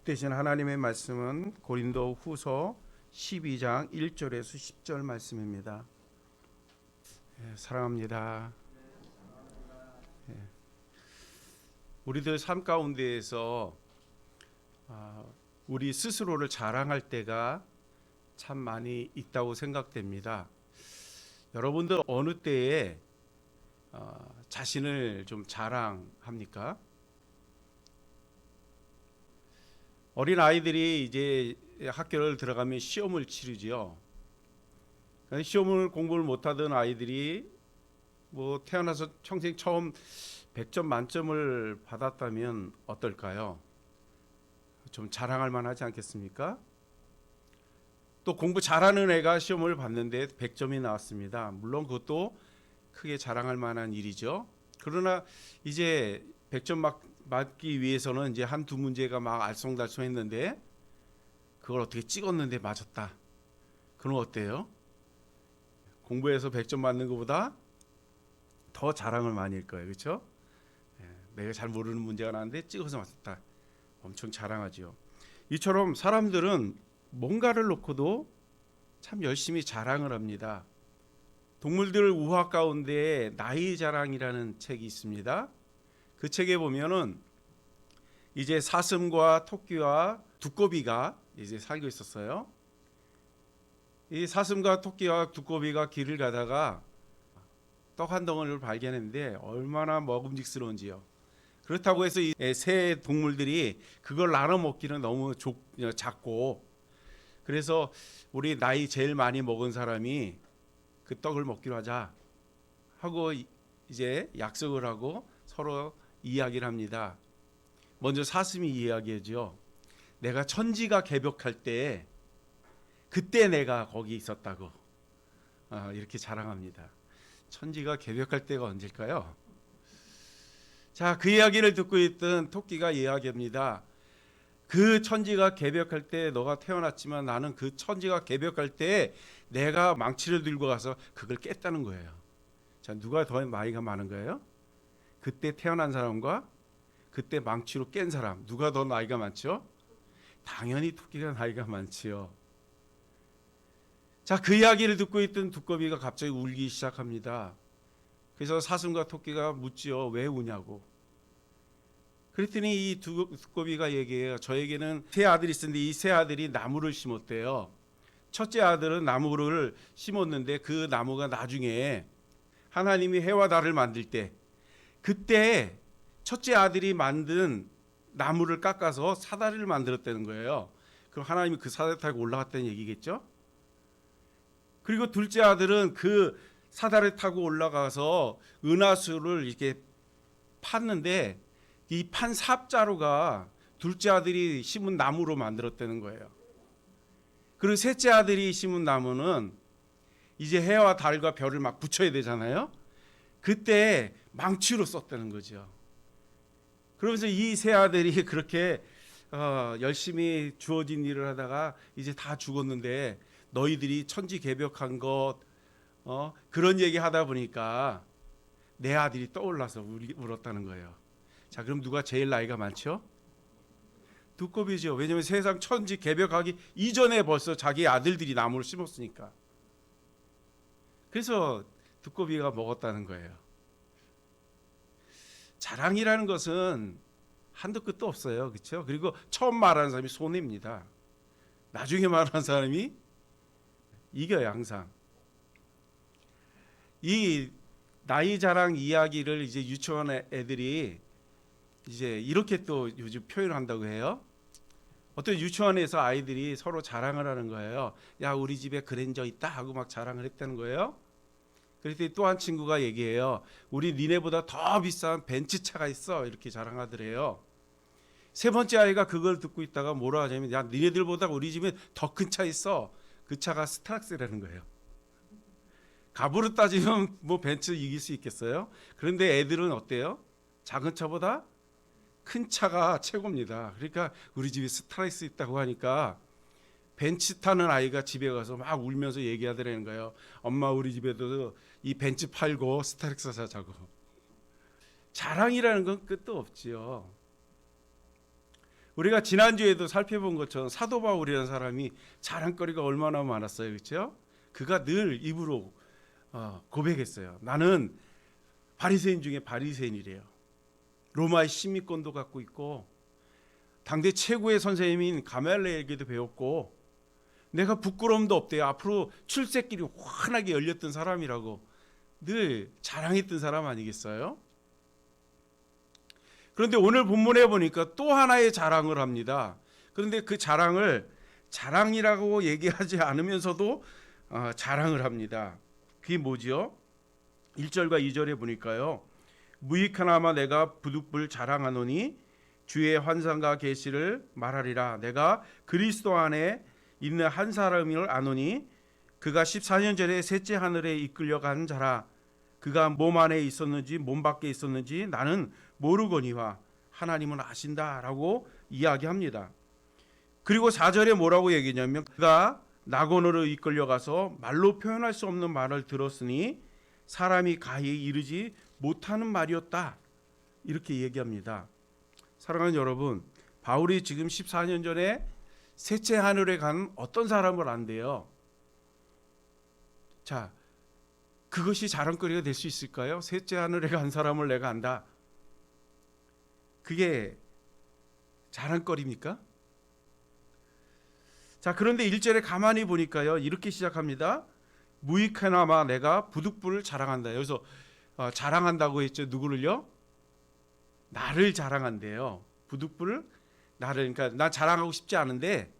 대신 하나님의 말씀은 고린도 후서 12장 1절에서 10절 말씀입니다. 사랑합니다. 우리들 삶 가운데에서 우리 스스로를 자랑할 때가 참 많이 있다고 생각됩니다. 여러분들 어느 때에 자신을 좀 자랑합니까? 어린 아이들이 이제 학교를 들어가면 시험을 치르지요. 시험을 공부를 못하던 아이들이 뭐 태어나서 평생 처음 100점 만점을 받았다면 어떨까요? 좀 자랑할 만하지 않겠습니까? 또 공부 잘하는 애가 시험을 봤는데 100점이 나왔습니다. 물론 그것도 크게 자랑할 만한 일이죠. 그러나 이제 100점 맞기 위해서는 이제 한두 문제가 막 알쏭달쏭했는데 그걸 어떻게 찍었는데 맞았다. 그럼 어때요? 공부해서 100점 맞는 것보다 더 자랑을 많이 할 거예요. 그렇죠? 내가 잘 모르는 문제가 나왔는데 찍어서 맞았다. 엄청 자랑하죠. 이처럼 사람들은 뭔가를 놓고도 참 열심히 자랑을 합니다. 동물들 우화 가운데 나이 자랑이라는 책이 있습니다. 그 책에 보면은 이제 사슴과 토끼와 두꺼비가 이제 살고 있었어요. 이 사슴과 토끼와 두꺼비가 길을 가다가 떡 한 덩어리를 발견했는데 얼마나 먹음직스러운지요. 그렇다고 해서 이 새 동물들이 그걸 나눠 먹기는 너무 작고, 그래서 우리 나이 제일 많이 먹은 사람이 그 떡을 먹기로 하자 하고 이제 약속을 하고 서로 이야기를 합니다. 먼저 사슴이 이야기하죠. 내가 천지가 개벽할 때 그때 내가 거기 있었다고 이렇게 자랑합니다. 천지가 개벽할 때가 언제일까요? 자, 그 이야기를 듣고 있던 토끼가 이야기합니다. 그 천지가 개벽할 때 너가 태어났지만 나는 그 천지가 개벽할 때 내가 망치를 들고 가서 그걸 깼다는 거예요. 자, 누가 더 나이가 많은 거예요? 그때 태어난 사람과 그때 망치로 깬 사람, 누가 더 나이가 많죠? 당연히 토끼가 나이가 많지요. 자, 그 이야기를 듣고 있던 두꺼비가 갑자기 울기 시작합니다. 그래서 사슴과 토끼가 묻지요. 왜 우냐고. 그랬더니 이 두꺼비가 얘기해요. 저에게는 세 아들이 있었는데 이 세 아들이 나무를 심었대요. 첫째 아들은 나무를 심었는데 그 나무가 나중에 하나님이 해와 달을 만들 때 그때 첫째 아들이 만든 나무를 깎아서 사다리를 만들었다는 거예요. 그럼 하나님이 그 사다리 타고 올라갔다는 얘기겠죠? 그리고 둘째 아들은 그 사다리 타고 올라가서 은하수를 이렇게 팠는데 이 판 삽자루가 둘째 아들이 심은 나무로 만들었다는 거예요. 그리고 셋째 아들이 심은 나무는 이제 해와 달과 별을 막 붙여야 되잖아요. 그때 망치로 썼다는 거죠. 그러면서 이 세 아들이 그렇게 열심히 주어진 일을 하다가 이제 다 죽었는데 너희들이 천지 개벽한 것 그런 얘기 하다 보니까 내 아들이 떠올라서 울었다는 거예요. 자, 그럼 누가 제일 나이가 많죠? 두꺼비죠. 왜냐하면 세상 천지 개벽하기 이전에 벌써 자기 아들들이 나무를 심었으니까. 그래서 두꺼비가 먹었다는 거예요. 자랑이라는 것은 한도 끝도 없어요. 그렇죠? 그리고 처음 말하는 사람이 손해입니다. 나중에 말하는 사람이 이겨요, 항상. 이 나이 자랑 이야기를 이제 유치원 애들이 이제 이렇게 또 요즘 표현을 한다고 해요. 어떤 유치원에서 아이들이 서로 자랑을 하는 거예요. 야, 우리 집에 그랜저 있다 하고 막 자랑을 했다는 거예요. 그랬더니 또 한 친구가 얘기해요. 우리 니네보다 더 비싼 벤츠차가 있어. 이렇게 자랑하더래요. 세 번째 아이가 그걸 듣고 있다가 뭐라 하냐면, 야, 니네들보다 우리 집에 더 큰 차 있어. 그 차가 스타렉스라는 거예요. 값으로 따지면 뭐 벤츠 이길 수 있겠어요? 그런데 애들은 어때요? 작은 차보다 큰 차가 최고입니다. 그러니까 우리 집에 스타렉스 있다고 하니까 벤츠 타는 아이가 집에 가서 막 울면서 얘기하더라는 거예요. 엄마, 우리 집에도 이 벤츠 팔고 스타렉스 사자고. 자랑이라는 건 끝도 없지요. 우리가 지난주에도 살펴본 것처럼 사도 바울이라는 사람이 자랑거리가 얼마나 많았어요. 그렇죠? 그가 늘 입으로 고백했어요. 나는 바리새인 중에 바리새인이래요. 로마의 시민권도 갖고 있고 당대 최고의 선생님인 가말리엘에게도 배웠고 내가 부끄러움도 없대요. 앞으로 출세길이 환하게 열렸던 사람이라고 늘 자랑했던 사람 아니겠어요? 그런데 오늘 본문에 보니까 또 하나의 자랑을 합니다. 그런데 그 자랑을 자랑이라고 얘기하지 않으면서도 자랑을 합니다. 그게 뭐지요? 1절과 2절에 보니까요. 무익하나마 내가 부득불 자랑하노니 주의 환상과 계시를 말하리라. 내가 그리스도 안에 있는 한 사람을 아노니 그가 14년 전에 셋째 하늘에 이끌려간 자라. 그가 몸 안에 있었는지 몸 밖에 있었는지 나는 모르거니와 하나님은 아신다라고 이야기합니다. 그리고 4절에 뭐라고 얘기냐면 그가 낙원으로 이끌려가서 말로 표현할 수 없는 말을 들었으니 사람이 가히 이르지 못하는 말이었다. 이렇게 얘기합니다. 사랑하는 여러분, 바울이 지금 14년 전에 셋째 하늘에 간 어떤 사람을 안대요. 자, 그것이 자랑거리가 될 수 있을까요? 셋째 하늘에 간 사람을 내가 안다. 그게 자랑거리입니까? 자, 그런데 1절에 가만히 보니까요. 이렇게 시작합니다. 무익하나마 내가 부득불을 자랑한다. 여기서 자랑한다고 했죠. 누구를요? 나를 자랑한대요. 부득불을 나를, 그러니까 나 자랑하고 싶지 않은데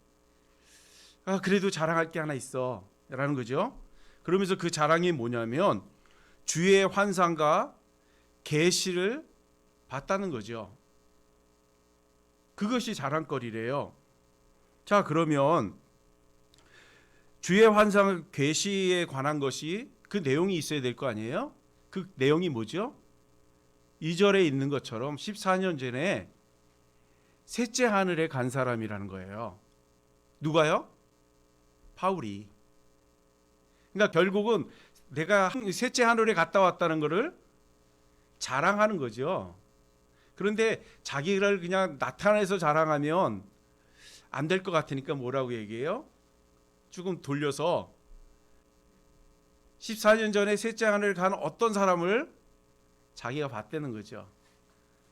그래도 자랑할 게 하나 있어 라는 거죠. 그러면서 그 자랑이 뭐냐면 주의 환상과 계시를 봤다는 거죠. 그것이 자랑거리래요. 자, 그러면 주의 환상 계시에 관한 것이 그 내용이 있어야 될 거 아니에요? 그 내용이 뭐죠? 2절에 있는 것처럼 14년 전에 셋째 하늘에 간 사람이라는 거예요. 누가요? 바울이. 그러니까 결국은 내가 셋째 하늘에 갔다 왔다는 것을 자랑하는 거죠. 그런데 자기를 그냥 나타내서 자랑하면 안 될 것 같으니까 뭐라고 얘기해요? 조금 돌려서 14년 전에 셋째 하늘에 간 어떤 사람을 자기가 봤다는 거죠.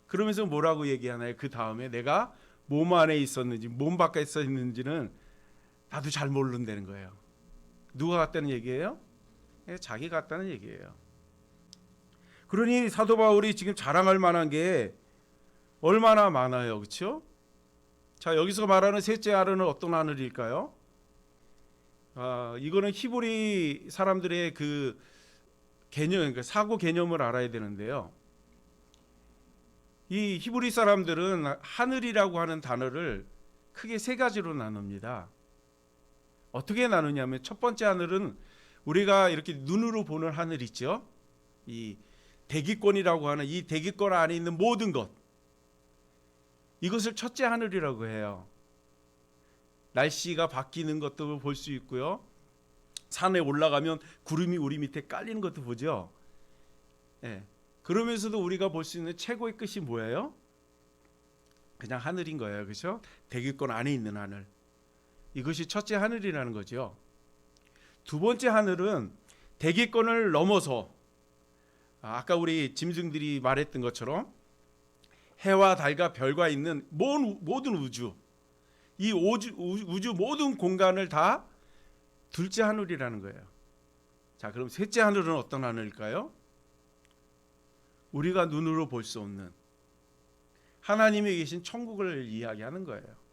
그러면서 뭐라고 얘기하나요? 그 다음에 내가 몸 안에 있었는지 몸 밖에 있었는지는 나도 잘 모른다는 거예요. 누가 같다는 얘기예요? 자기가 같다는 얘기예요. 그러니 사도 바울이 지금 자랑할 만한 게 얼마나 많아요. 그렇죠? 자, 여기서 말하는 셋째 하늘은 어떤 하늘일까요? 이거는 히브리 사람들의 그 개념, 그러니까 사고 개념을 알아야 되는데요. 이 히브리 사람들은 하늘이라고 하는 단어를 크게 세 가지로 나눕니다. 어떻게 나누냐면 첫 번째 하늘은 우리가 이렇게 눈으로 보는 하늘 있죠. 이 대기권이라고 하는 이 대기권 안에 있는 모든 것, 이것을 첫째 하늘이라고 해요. 날씨가 바뀌는 것도 볼 수 있고요. 산에 올라가면 구름이 우리 밑에 깔리는 것도 보죠. 예. 그러면서도 우리가 볼 수 있는 최고의 끝이 뭐예요? 그냥 하늘인 거예요. 그렇죠? 대기권 안에 있는 하늘. 이것이 첫째 하늘이라는 거죠. 두 번째 하늘은 대기권을 넘어서 아까 우리 짐승들이 말했던 것처럼 해와 달과 별과 있는 모든 우주, 이 우주 모든 공간을 다 둘째 하늘이라는 거예요. 자, 그럼 셋째 하늘은 어떤 하늘일까요? 우리가 눈으로 볼 수 없는 하나님이 계신 천국을 이야기하는 거예요.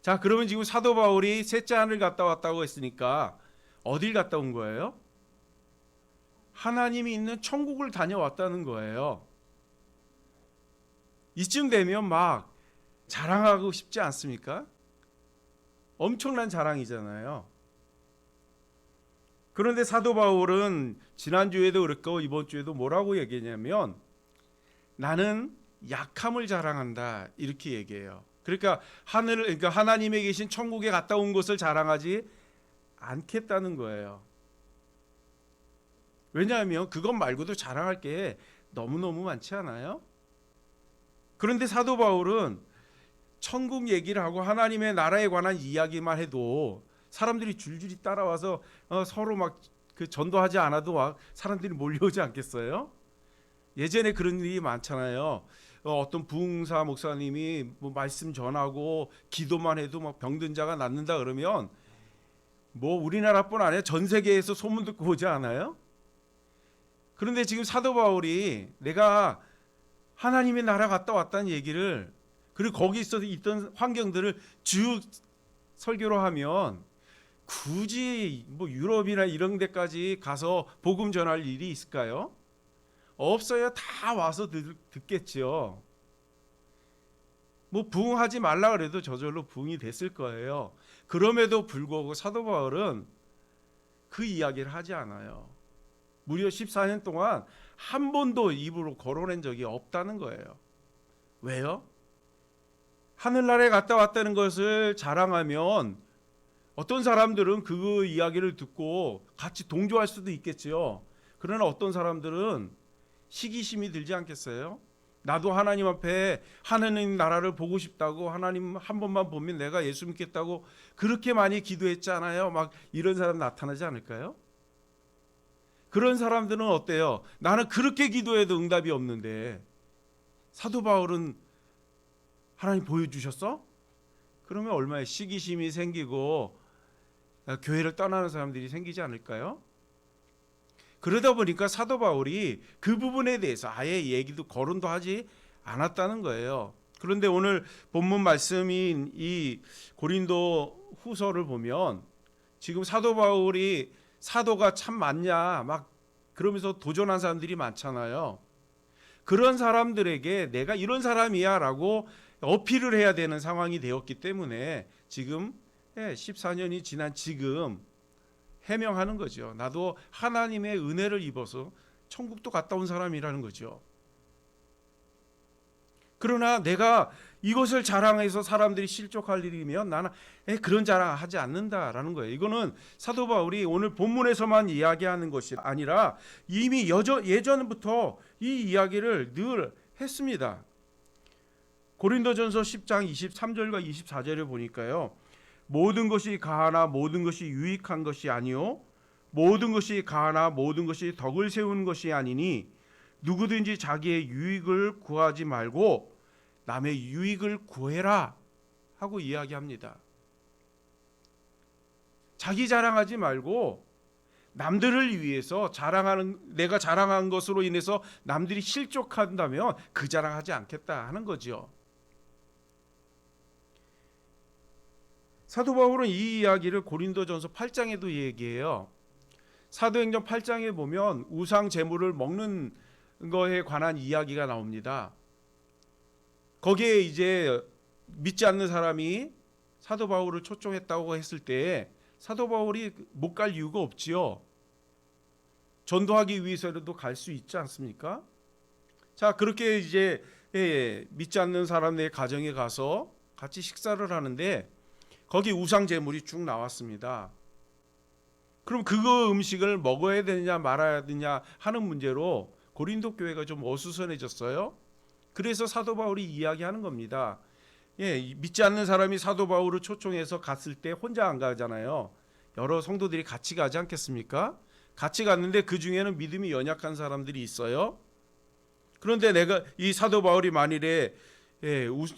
자, 그러면 지금 사도 바울이 셋째 하늘 갔다 왔다고 했으니까 어딜 갔다 온 거예요? 하나님이 있는 천국을 다녀왔다는 거예요. 이쯤 되면 막 자랑하고 싶지 않습니까? 엄청난 자랑이잖아요. 그런데 사도 바울은 지난주에도 그랬고 이번 주에도 뭐라고 얘기했냐면 나는 약함을 자랑한다 이렇게 얘기해요. 그러니까 그러니까 하나님에 계신 천국에 갔다 온 것을 자랑하지 않겠다는 거예요. 왜냐하면 그것 말고도 자랑할 게 너무너무 많지 않아요? 그런데 사도 바울은 천국 얘기를 하고 하나님의 나라에 관한 이야기만 해도 사람들이 줄줄이 따라와서 서로 막 그 전도하지 않아도 막 사람들이 몰려오지 않겠어요? 예전에 그런 일이 많잖아요. 어떤 부흥사 목사님이 뭐 말씀 전하고 기도만 해도 막 병든 자가 낫는다 그러면 뭐 우리나라뿐 아니라 전 세계에서 소문 듣고 오지 않아요? 그런데 지금 사도 바울이 내가 하나님의 나라 갔다 왔다는 얘기를, 그리고 거기 있어서 있던 환경들을 쭉 설교로 하면 굳이 뭐 유럽이나 이런 데까지 가서 복음 전할 일이 있을까요? 없어요. 다 와서 듣겠죠. 뭐 부흥하지 말라 그래도 저절로 부흥이 됐을 거예요. 그럼에도 불구하고 사도 바울은 그 이야기를 하지 않아요. 무려 14년 동안 한 번도 입으로 거론한 적이 없다는 거예요. 왜요? 하늘나라에 갔다 왔다는 것을 자랑하면 어떤 사람들은 그 이야기를 듣고 같이 동조할 수도 있겠지요. 그러나 어떤 사람들은 시기심이 들지 않겠어요? 나도 하나님 앞에 하나님 나라를 보고 싶다고, 하나님 한 번만 보면 내가 예수 믿겠다고 그렇게 많이 기도했잖아요. 막 이런 사람 나타나지 않을까요? 그런 사람들은 어때요? 나는 그렇게 기도해도 응답이 없는데 사도 바울은 하나님 보여주셨어? 그러면 얼마나 시기심이 생기고 교회를 떠나는 사람들이 생기지 않을까요? 그러다 보니까 사도 바울이 그 부분에 대해서 아예 얘기도 거론도 하지 않았다는 거예요. 그런데 오늘 본문 말씀인 이 고린도 후서를 보면 지금 사도 바울이 사도가 참 많냐 막 그러면서 도전한 사람들이 많잖아요. 그런 사람들에게 내가 이런 사람이야 라고 어필을 해야 되는 상황이 되었기 때문에 지금 14년이 지난 지금 해명하는 거죠. 나도 하나님의 은혜를 입어서 천국도 갔다 온 사람이라는 거죠. 그러나 내가 이것을 자랑해서 사람들이 실족할 일이면 나는 그런 자랑하지 않는다라는 거예요. 이거는 사도 바울이 오늘 본문에서만 이야기하는 것이 아니라 이미 예전부터 이 이야기를 늘 했습니다. 고린도전서 10장 23절과 24절을 보니까요. 모든 것이 가하나 모든 것이 유익한 것이 아니요 모든 것이 가하나 모든 것이 덕을 세우는 것이 아니니 누구든지 자기의 유익을 구하지 말고 남의 유익을 구해라 하고 이야기합니다. 자기 자랑하지 말고 남들을 위해서 내가 자랑한 것으로 인해서 남들이 실족한다면 그 자랑하지 않겠다 하는 거죠. 사도 바울은 이 이야기를 고린도전서 8장에도 얘기해요. 사도행전 8장에 보면 우상 제물을 먹는 거에 관한 이야기가 나옵니다. 거기에 이제 믿지 않는 사람이 사도 바울을 초청했다고 했을 때 사도 바울이 못 갈 이유가 없지요. 전도하기 위해서라도 갈 수 있지 않습니까? 자, 그렇게 이제 믿지 않는 사람의 가정에 가서 같이 식사를 하는데 거기 우상 제물이 쭉 나왔습니다. 그럼 그거 음식을 먹어야 되느냐 말아야 되느냐 하는 문제로 고린도 교회가 좀 어수선해졌어요. 그래서 사도 바울이 이야기하는 겁니다. 믿지 않는 사람이 사도 바울을 초청해서 갔을 때 혼자 안 가잖아요. 여러 성도들이 같이 가지 않겠습니까? 같이 갔는데 그 중에는 믿음이 연약한 사람들이 있어요. 그런데 내가 이 사도 바울이 만일에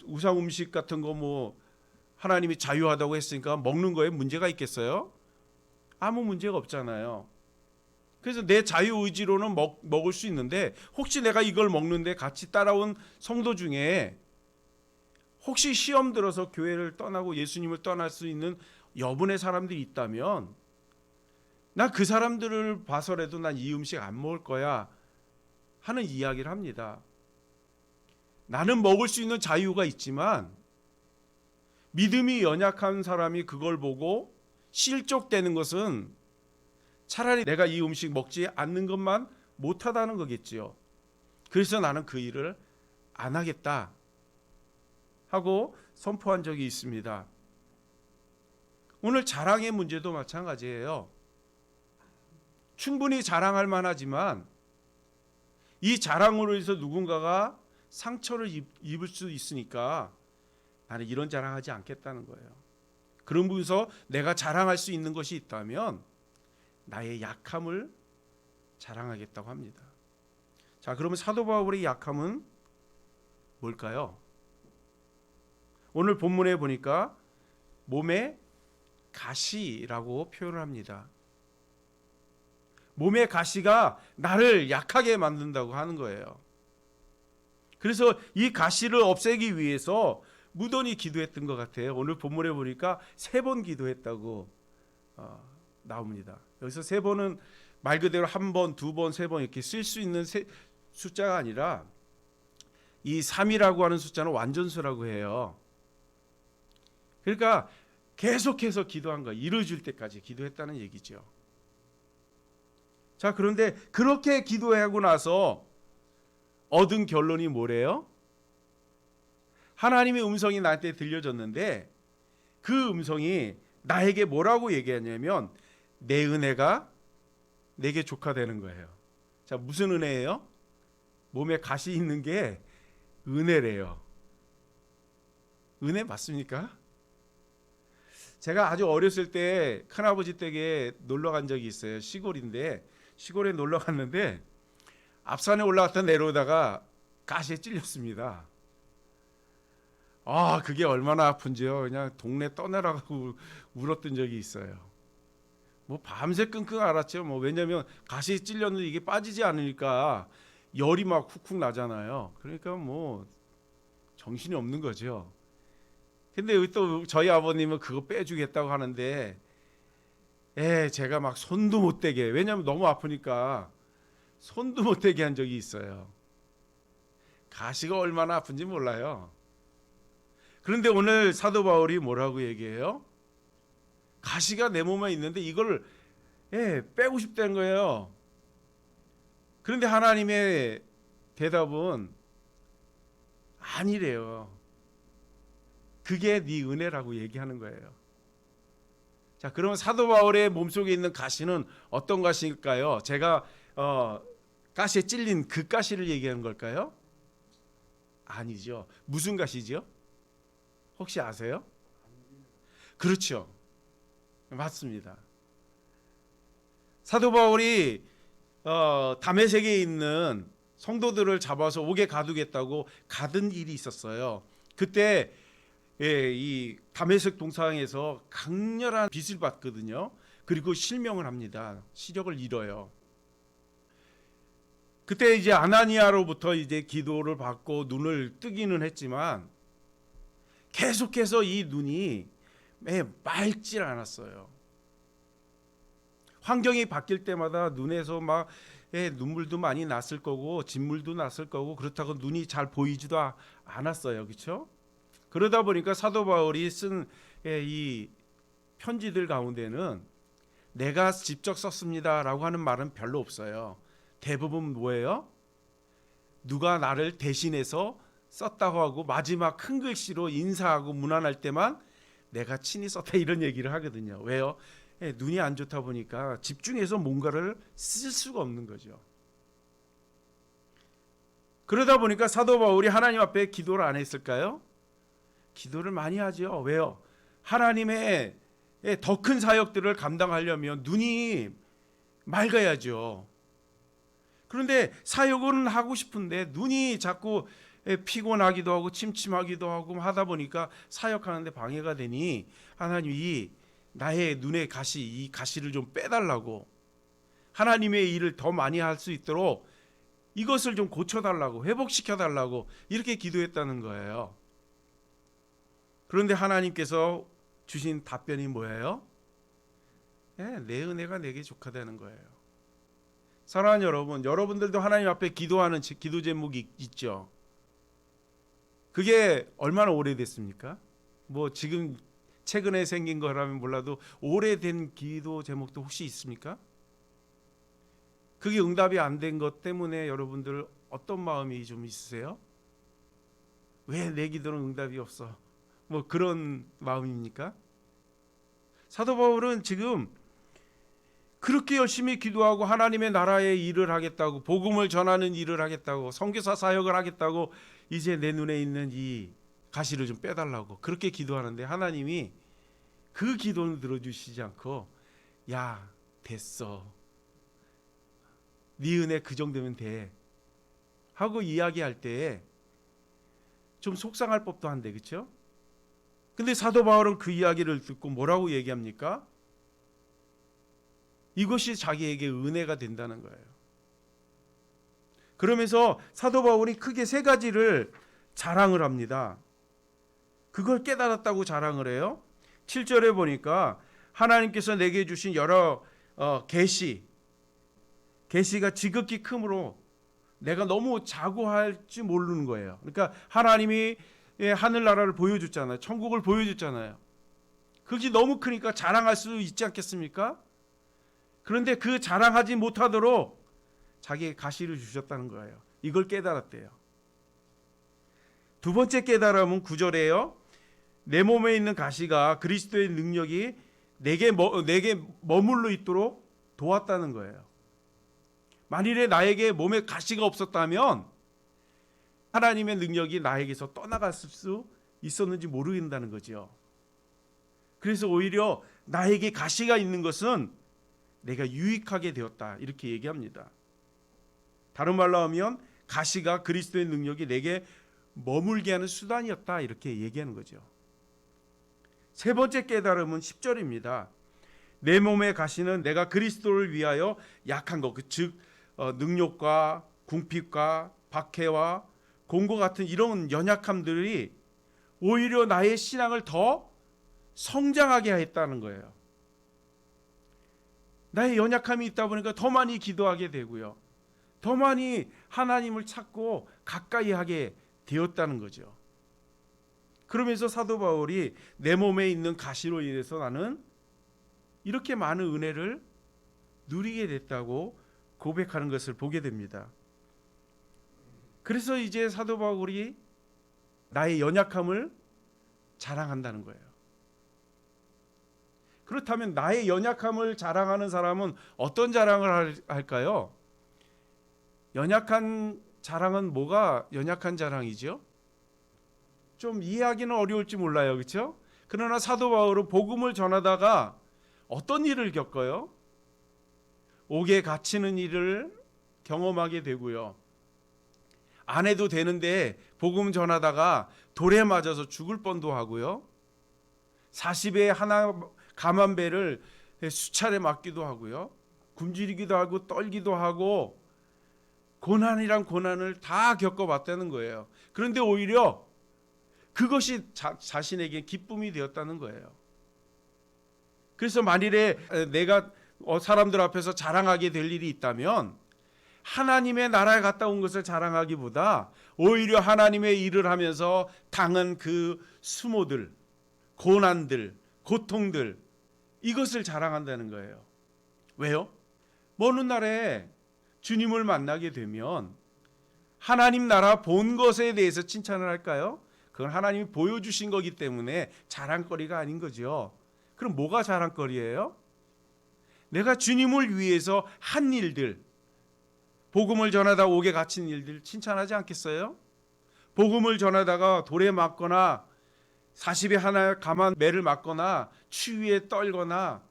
우상 음식 같은 거 뭐 하나님이 자유하다고 했으니까 먹는 거에 문제가 있겠어요? 아무 문제가 없잖아요. 그래서 내 자유 의지로는 먹을 수 있는데 혹시 내가 이걸 먹는데 같이 따라온 성도 중에 혹시 시험 들어서 교회를 떠나고 예수님을 떠날 수 있는 여분의 사람들이 있다면 난 그 사람들을 봐서라도 난 이 음식 안 먹을 거야 하는 이야기를 합니다. 나는 먹을 수 있는 자유가 있지만 믿음이 연약한 사람이 그걸 보고 실족되는 것은 차라리 내가 이 음식 먹지 않는 것만 못하다는 거겠지요. 그래서 나는 그 일을 안 하겠다 하고 선포한 적이 있습니다. 오늘 자랑의 문제도 마찬가지예요. 충분히 자랑할 만하지만 이 자랑으로 해서 누군가가 상처를 입을 수 있으니까 나는 이런 자랑하지 않겠다는 거예요. 그러면서 내가 자랑할 수 있는 것이 있다면 나의 약함을 자랑하겠다고 합니다. 자, 그러면 사도 바울의 약함은 뭘까요? 오늘 본문에 보니까 몸에 가시라고 표현을 합니다. 몸의 가시가 나를 약하게 만든다고 하는 거예요. 그래서 이 가시를 없애기 위해서 무던히 기도했던 것 같아요. 오늘 본문에 보니까 3번 기도했다고 나옵니다. 여기서 3번은 말 그대로 1번, 2번, 3번 이렇게 쓸 수 있는 숫자가 아니라 이 3이라고 하는 숫자는 완전수라고 해요. 그러니까 계속해서 기도한 거, 이루어질 때까지 기도했다는 얘기죠. 자, 그런데 그렇게 기도하고 나서 얻은 결론이 뭐래요? 하나님의 음성이 나한테 들려졌는데 그 음성이 나에게 뭐라고 얘기하냐면 내 은혜가 내게 족하되는 거예요. 자, 무슨 은혜예요? 몸에 가시 있는 게 은혜래요. 은혜 맞습니까? 제가 아주 어렸을 때 큰아버지 댁에 놀러 간 적이 있어요. 시골인데 시골에 놀러 갔는데 앞산에 올라갔다 내려오다가 가시에 찔렸습니다. 아, 그게 얼마나 아픈지요. 그냥 동네 떠내라고 울었던 적이 있어요. 뭐 밤새 끙끙 앓았죠. 뭐 왜냐면 가시에 찔렸는데 이게 빠지지 않으니까 열이 막 훅훅 나잖아요. 그러니까 뭐 정신이 없는 거죠. 근데 또 저희 아버님은 그거 빼주겠다고 하는데 제가 막 손도 못 대게, 왜냐면 너무 아프니까 손도 못 대게 한 적이 있어요. 가시가 얼마나 아픈지 몰라요. 그런데 오늘 사도 바울이 뭐라고 얘기해요? 가시가 내 몸에 있는데 이걸 빼고 싶다는 거예요. 그런데 하나님의 대답은 아니래요. 그게 네 은혜라고 얘기하는 거예요. 자, 그러면 사도 바울의 몸속에 있는 가시는 어떤 가시일까요? 제가 가시에 찔린 그 가시를 얘기하는 걸까요? 아니죠. 무슨 가시죠? 혹시 아세요? 그렇죠. 맞습니다. 사도 바울이 다메섹에 있는 성도들을 잡아서 옥에 가두겠다고 가둔 일이 있었어요. 그때 이 다메섹 동상에서 강렬한 빛을 받거든요. 그리고 실명을 합니다. 시력을 잃어요. 그때 이제 아나니아로부터 이제 기도를 받고 눈을 뜨기는 했지만 계속해서 이 눈이 맑질 않았어요. 환경이 바뀔 때마다 눈에서 막 눈물도 많이 났을 거고 진물도 났을 거고 그렇다고 눈이 잘 보이지도 않았어요. 그렇죠? 그러다 보니까 사도 바울이 쓴 이 편지들 가운데는 내가 직접 썼습니다라고 하는 말은 별로 없어요. 대부분 뭐예요? 누가 나를 대신해서 썼다고 하고 마지막 큰 글씨로 인사하고 문안할 때만 내가 친히 썼다 이런 얘기를 하거든요. 왜요? 눈이 안 좋다 보니까 집중해서 뭔가를 쓸 수가 없는 거죠. 그러다 보니까 사도 바울이 하나님 앞에 기도를 안 했을까요? 기도를 많이 하죠. 왜요? 하나님의 더 큰 사역들을 감당하려면 눈이 맑아야죠. 그런데 사역은 하고 싶은데 눈이 자꾸 피곤하기도 하고 침침하기도 하고 하다 보니까 사역하는데 방해가 되니 하나님이 나의 눈의 가시, 이 가시를 좀 빼달라고, 하나님의 일을 더 많이 할 수 있도록 이것을 좀 고쳐달라고, 회복시켜달라고 이렇게 기도했다는 거예요. 그런데 하나님께서 주신 답변이 뭐예요? 내 은혜가 내게 족하다는 거예요. 사랑하는 여러분, 여러분들도 하나님 앞에 기도하는 기도 제목이 있죠. 그게 얼마나 오래됐습니까? 뭐 지금 최근에 생긴 거라면 몰라도 오래된 기도 제목도 혹시 있습니까? 그게 응답이 안 된 것 때문에 여러분들 어떤 마음이 좀 있으세요? 왜 내 기도는 응답이 없어? 뭐 그런 마음입니까? 사도 바울은 지금 그렇게 열심히 기도하고 하나님의 나라의 일을 하겠다고, 복음을 전하는 일을 하겠다고, 선교사 사역을 하겠다고 이제 내 눈에 있는 이 가시를 좀 빼달라고 그렇게 기도하는데 하나님이 그 기도는 들어주시지 않고 야 됐어, 네 은혜 그 정도면 돼 하고 이야기할 때에 좀 속상할 법도 한데, 그렇죠? 근데 사도 바울은 그 이야기를 듣고 뭐라고 얘기합니까? 이것이 자기에게 은혜가 된다는 거예요. 그러면서 사도 바울이 크게 세 가지를 자랑을 합니다. 그걸 깨달았다고 자랑을 해요. 7절에 보니까 하나님께서 내게 주신 여러 계시가 지극히 크므로 내가 너무 자고할지 모르는 거예요. 그러니까 하나님이 하늘나라를 보여줬잖아요. 천국을 보여줬잖아요. 그것이 너무 크니까 자랑할 수 있지 않겠습니까? 그런데 그 자랑하지 못하도록 자기의 가시를 주셨다는 거예요. 이걸 깨달았대요. 두 번째 깨달음은 9절에요. 내 몸에 있는 가시가 그리스도의 능력이 내게 머물러 있도록 도왔다는 거예요. 만일에 나에게 몸에 가시가 없었다면 하나님의 능력이 나에게서 떠나갔을 수 있었는지 모르겠다는 거죠. 그래서 오히려 나에게 가시가 있는 것은 내가 유익하게 되었다, 이렇게 얘기합니다. 다른 말로 하면 가시가 그리스도의 능력이 내게 머물게 하는 수단이었다, 이렇게 얘기하는 거죠. 세 번째 깨달음은 10절입니다. 내 몸의 가시는 내가 그리스도를 위하여 약한 것, 즉 능욕과 궁핍과 박해와 공고 같은 이런 연약함들이 오히려 나의 신앙을 더 성장하게 했다는 거예요. 나의 연약함이 있다 보니까 더 많이 기도하게 되고요, 더 많이 하나님을 찾고 가까이 하게 되었다는 거죠. 그러면서 사도 바울이 내 몸에 있는 가시로 인해서 나는 이렇게 많은 은혜를 누리게 됐다고 고백하는 것을 보게 됩니다. 그래서 이제 사도 바울이 나의 연약함을 자랑한다는 거예요. 그렇다면 나의 연약함을 자랑하는 사람은 어떤 자랑을 할까요? 연약한 자랑은 뭐가 연약한 자랑이죠? 좀 이해하기는 어려울지 몰라요, 그렇죠? 그러나 사도 바울은 복음을 전하다가 어떤 일을 겪어요? 옥에 갇히는 일을 경험하게 되고요, 안 해도 되는데 복음 전하다가 돌에 맞아서 죽을 뻔도 하고요, 40에 하나 감한배를 수차례 맞기도 하고요, 굶주리기도 하고 떨기도 하고 고난이란 고난을 다 겪어봤다는 거예요. 그런데 오히려 그것이 자신에게 기쁨이 되었다는 거예요. 그래서 만일에 내가 사람들 앞에서 자랑하게 될 일이 있다면 하나님의 나라에 갔다 온 것을 자랑하기보다 오히려 하나님의 일을 하면서 당한 그 수모들, 고난들, 고통들, 이것을 자랑한다는 거예요. 왜요? 먼 훗날에 주님을 만나게 되면 하나님 나라 본 것에 대해서 칭찬을 할까요? 그건 하나님이 보여주신 거기 때문에 자랑거리가 아닌 거죠. 그럼 뭐가 자랑거리예요? 내가 주님을 위해서 한 일들, 복음을 전하다 옥에 갇힌 일들 칭찬하지 않겠어요? 복음을 전하다가 돌에 맞거나 40에 하나 감한 매를 맞거나 추위에 떨거나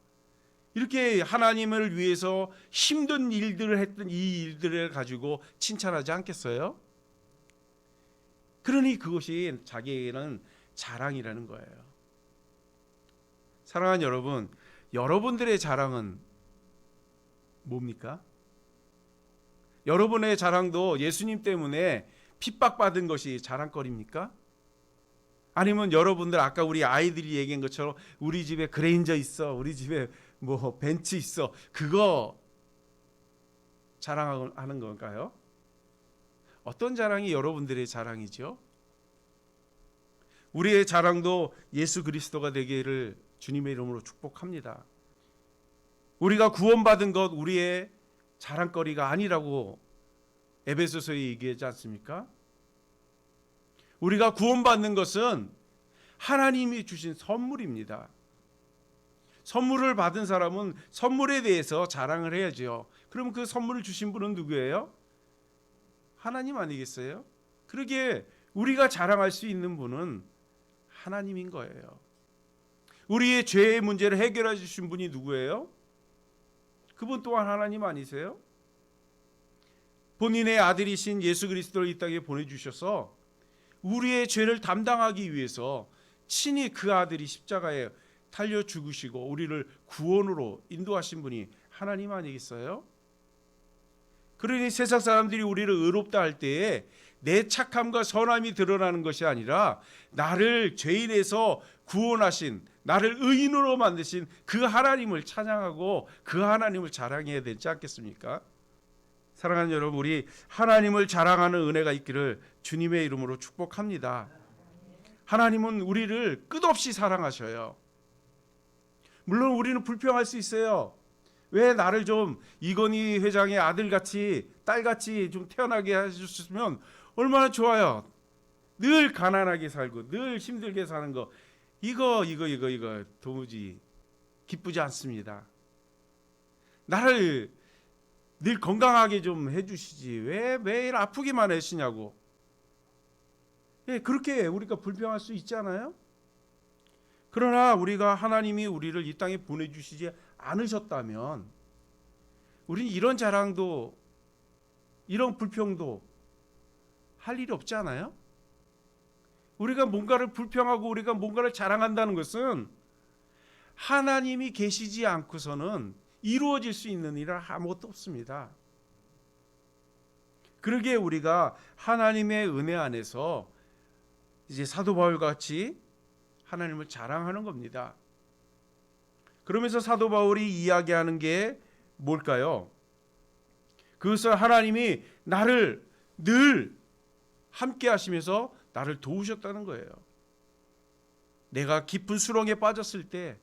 이렇게 하나님을 위해서 힘든 일들을 했던 이 일들을 가지고 칭찬하지 않겠어요? 그러니 그것이 자기에게는 자랑이라는 거예요. 사랑하는 여러분, 여러분들의 자랑은 뭡니까? 여러분의 자랑도 예수님 때문에 핍박받은 것이 자랑거리입니까? 아니면 여러분들 아까 우리 아이들이 얘기한 것처럼 우리 집에 그레인저 있어, 우리 집에 뭐 벤츠 있어, 그거 자랑하는 건가요? 어떤 자랑이 여러분들의 자랑이죠? 우리의 자랑도 예수 그리스도가 되기를 주님의 이름으로 축복합니다. 우리가 구원받은 것 우리의 자랑거리가 아니라고 에베소서에 얘기하지 않습니까? 우리가 구원받는 것은 하나님이 주신 선물입니다. 선물을 받은 사람은 선물에 대해서 자랑을 해야죠. 그럼 그 선물을 주신 분은 누구예요? 하나님 아니겠어요? 그러기에 우리가 자랑할 수 있는 분은 하나님인 거예요. 우리의 죄의 문제를 해결해 주신 분이 누구예요? 그분 또한 하나님 아니세요? 본인의 아들이신 예수 그리스도를 이 땅에 보내주셔서 우리의 죄를 담당하기 위해서 친히 그 아들이 십자가에 달려 죽으시고 우리를 구원으로 인도하신 분이 하나님 아니겠어요? 그러니 세상 사람들이 우리를 의롭다 할 때에 내 착함과 선함이 드러나는 것이 아니라 나를 죄인에서 구원하신, 나를 의인으로 만드신 그 하나님을 찬양하고 그 하나님을 자랑해야 되지 않겠습니까? 사랑하는 여러분, 우리 하나님을 자랑하는 은혜가 있기를 주님의 이름으로 축복합니다. 하나님은 우리를 끝없이 사랑하셔요. 물론 우리는 불평할 수 있어요. 왜 나를 좀 이건희 회장의 아들같이 딸같이 좀 태어나게 해주셨으면 얼마나 좋아요. 늘 가난하게 살고 늘 힘들게 사는 거 이거 도무지 기쁘지 않습니다. 나를 늘 건강하게 좀 해주시지 왜 매일 아프기만 하시냐고. 예, 그렇게 우리가 불평할 수 있잖아요. 그러나 우리가 하나님이 우리를 이 땅에 보내주시지 않으셨다면 우리는 이런 자랑도 이런 불평도 할 일이 없지 않아요? 우리가 뭔가를 불평하고 우리가 뭔가를 자랑한다는 것은 하나님이 계시지 않고서는 이루어질 수 있는 일은 아무것도 없습니다. 그러기에 우리가 하나님의 은혜 안에서 이제 사도 바울 같이 하나님을 자랑하는 겁니다. 그러면서 사도 바울이 이야기하는 게 뭘까요? 그것은 하나님이 나를 늘 함께 하시면서 나를 도우셨다는 거예요. 내가 깊은 수렁에 빠졌을 때,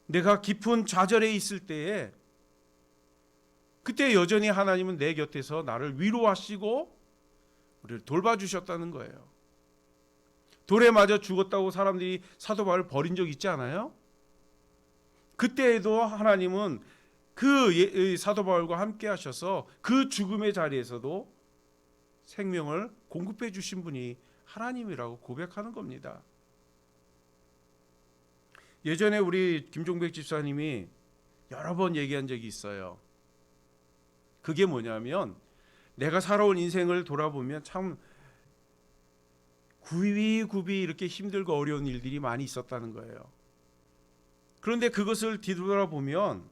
내가 깊은 좌절에 있을 때에 그때 여전히 하나님은 내 곁에서 나를 위로하시고 우리를 돌봐주셨다는 거예요. 돌에 맞아 죽었다고 사람들이 사도 바울을 버린 적 있지 않아요? 그때에도 하나님은 그 사도 바울과 함께 하셔서 그 죽음의 자리에서도 생명을 공급해 주신 분이 하나님이라고 고백하는 겁니다. 예전에 우리 김종백 집사님이 여러 번 얘기한 적이 있어요. 그게 뭐냐면 내가 살아온 인생을 돌아보면 참 굽이 이렇게 힘들고 어려운 일들이 많이 있었다는 거예요. 그런데 그것을 뒤돌아보면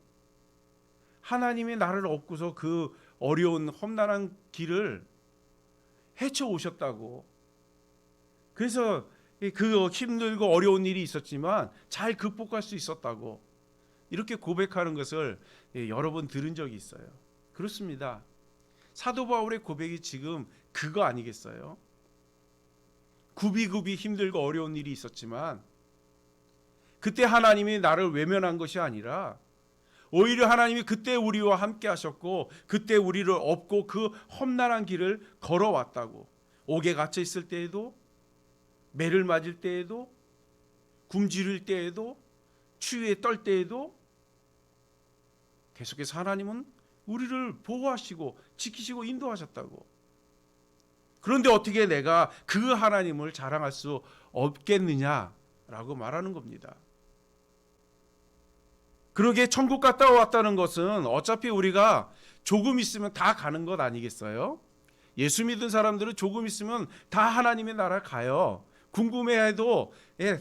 하나님이 나를 업고서 그 어려운 험난한 길을 헤쳐오셨다고. 그래서 그 힘들고 어려운 일이 있었지만 잘 극복할 수 있었다고 이렇게 고백하는 것을 여러 번 들은 적이 있어요. 그렇습니다. 사도 바울의 고백이 지금 그거 아니겠어요? 굽이 힘들고 어려운 일이 있었지만 그때 하나님이 나를 외면한 것이 아니라 오히려 하나님이 그때 우리와 함께 하셨고 그때 우리를 업고 그 험난한 길을 걸어왔다고. 옥에 갇혀 있을 때에도, 매를 맞을 때에도, 굶주릴 때에도, 추위에 떨 때에도 계속해서 하나님은 우리를 보호하시고 지키시고 인도하셨다고. 그런데 어떻게 내가 그 하나님을 자랑할 수 없겠느냐라고 말하는 겁니다. 그러게 천국 갔다 왔다는 것은 어차피 우리가 조금 있으면 다 가는 것 아니겠어요? 예수 믿은 사람들은 조금 있으면 다 하나님의 나라 가요. 궁금해해도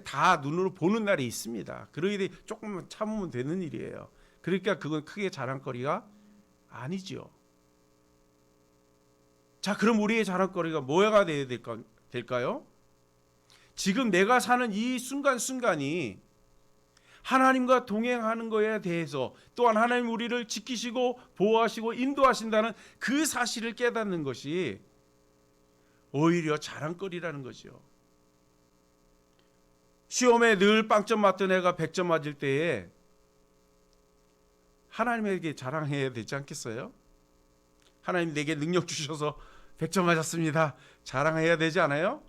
다 눈으로 보는 날이 있습니다. 그러기 조금만 참으면 되는 일이에요. 그러니까 그건 크게 자랑거리가 아니죠. 자, 그럼 우리의 자랑거리가 뭐가 되어야 될까요? 지금 내가 사는 이 순간순간이 하나님과 동행하는 것에 대해서 또한 하나님 우리를 지키시고 보호하시고 인도하신다는 그 사실을 깨닫는 것이 오히려 자랑거리라는 거죠. 시험에 늘 빵점 맞던 애가 100점 맞을 때에 하나님에게 자랑해야 되지 않겠어요? 하나님 내게 능력 주셔서 100점 맞았습니다. 자랑해야 되지 않아요?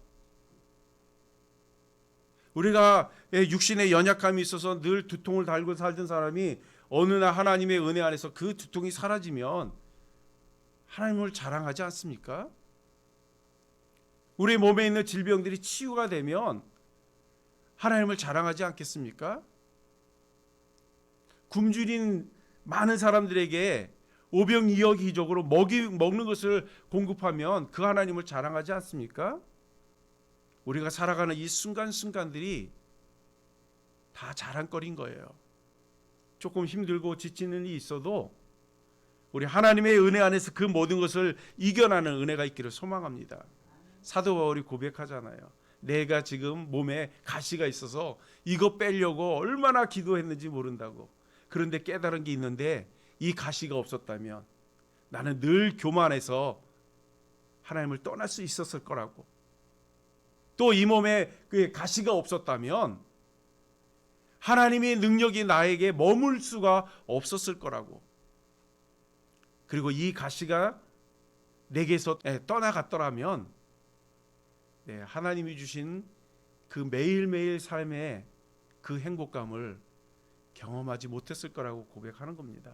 우리가 육신의 연약함이 있어서 늘 두통을 달고 살던 사람이 어느 날 하나님의 은혜 안에서 그 두통이 사라지면 하나님을 자랑하지 않습니까? 우리 몸에 있는 질병들이 치유가 되면 하나님을 자랑하지 않겠습니까? 굶주린 많은 사람들에게 오병이어기적으로 먹는 것을 공급하면 그 하나님을 자랑하지 않습니까? 우리가 살아가는 이 순간순간들이 다 자랑거리인 거예요. 조금 힘들고 지치는 일이 있어도 우리 하나님의 은혜 안에서 그 모든 것을 이겨나는 은혜가 있기를 소망합니다. 사도 바울이 고백하잖아요. 내가 지금 몸에 가시가 있어서 이거 빼려고 얼마나 기도했는지 모른다고. 그런데 깨달은 게 있는데 이 가시가 없었다면 나는 늘 교만해서 하나님을 떠날 수 있었을 거라고. 또 이 몸에 그 가시가 없었다면 하나님의 능력이 나에게 머물 수가 없었을 거라고. 그리고 이 가시가 내게서 떠나갔더라면 하나님이 주신 그 매일매일 삶의 그 행복감을 경험하지 못했을 거라고 고백하는 겁니다.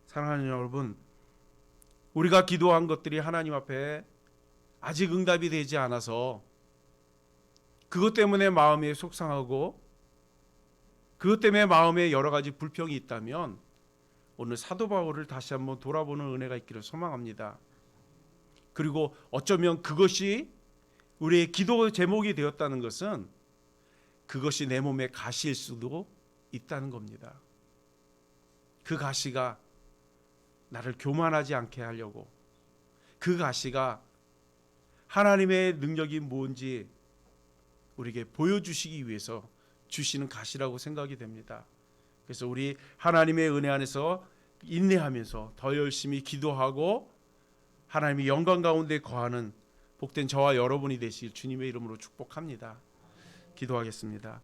사랑하는 여러분, 우리가 기도한 것들이 하나님 앞에 아직 응답이 되지 않아서 그것 때문에 마음이 속상하고 그것 때문에 마음에 여러 가지 불평이 있다면 오늘 사도 바울을 다시 한번 돌아보는 은혜가 있기를 소망합니다. 그리고 어쩌면 그것이 우리의 기도 제목이 되었다는 것은 그것이 내 몸의 가시일 수도 있다는 겁니다. 그 가시가 나를 교만하지 않게 하려고, 그 가시가 하나님의 능력이 뭔지 우리에게 보여주시기 위해서 주시는 가시라고 생각이 됩니다. 그래서 우리 하나님의 은혜 안에서 인내하면서 더 열심히 기도하고 하나님의 영광 가운데 거하는 복된 저와 여러분이 되실 주님의 이름으로 축복합니다. 기도하겠습니다.